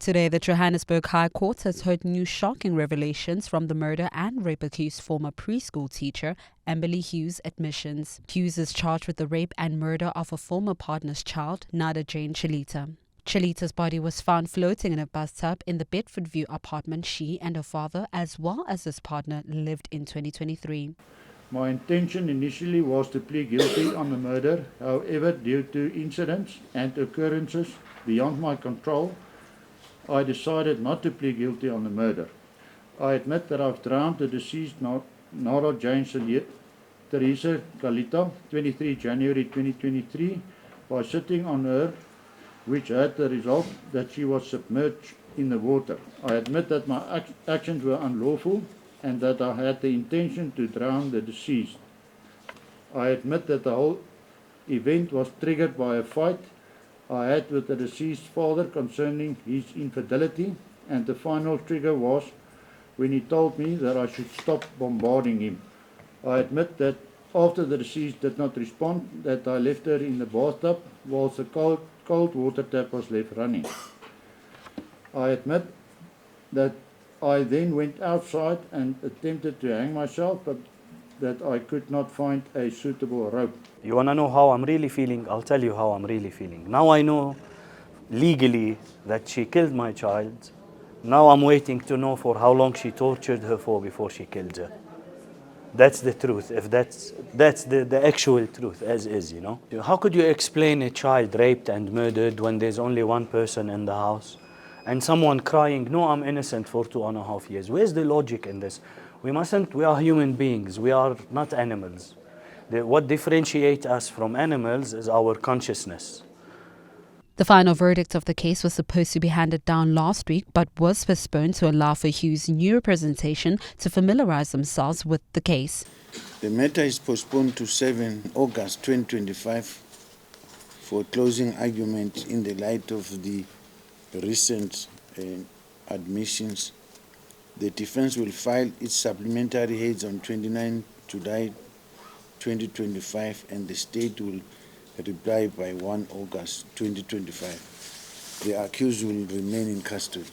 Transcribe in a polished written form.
Today, the Johannesburg High Court has heard new shocking revelations from the murder and rape accused former preschool teacher Lee Hughes' admissions. Hughes is charged with the rape and murder of a former partner's child, Nada-Jane Chalita. Chalita's body was found floating in a bathtub in the Bedford View apartment she and her father, as well as his partner, lived in 2023. My intention initially was to plead guilty on the murder. However, due to incidents and occurrences beyond my control, I decided not to plead guilty on the murder. I admit that I've drowned the deceased Nada-Jane Chalita, 23 January 2023, by sitting on her, which had the result that she was submerged in the water. I admit that my actions were unlawful and that I had the intention to drown the deceased. I admit that the whole event was triggered by a fight I had with the deceased's father concerning his infidelity, and the final trigger was when he told me that I should stop bombarding him. I admit that after the deceased did not respond, that I left her in the bathtub whilst the cold water tap was left running. I admit that I then went outside and attempted to hang myself, but that I could not find a suitable rope. You want to know how I'm really feeling? I'll tell you how I'm really feeling. Now I know legally that she killed my child. Now I'm waiting to know for how long she tortured her for before she killed her. That's the truth, if that's the actual truth, as is, you know. How could you explain a child raped and murdered when there's only one person in the house? And someone crying, no, I'm innocent for 2.5 years. Where's the logic in this? We are human beings, we are not animals. What differentiates us from animals is our consciousness. The final verdict of the case was supposed to be handed down last week, but was postponed to allow for Hughes' new representation to familiarize themselves with the case. The matter is postponed to 7 August 2025 for closing argument in the light of the recent admissions. The defense will file its supplementary heads on 29 July 2025 and the state will reply by 1 August 2025. The accused will remain in custody.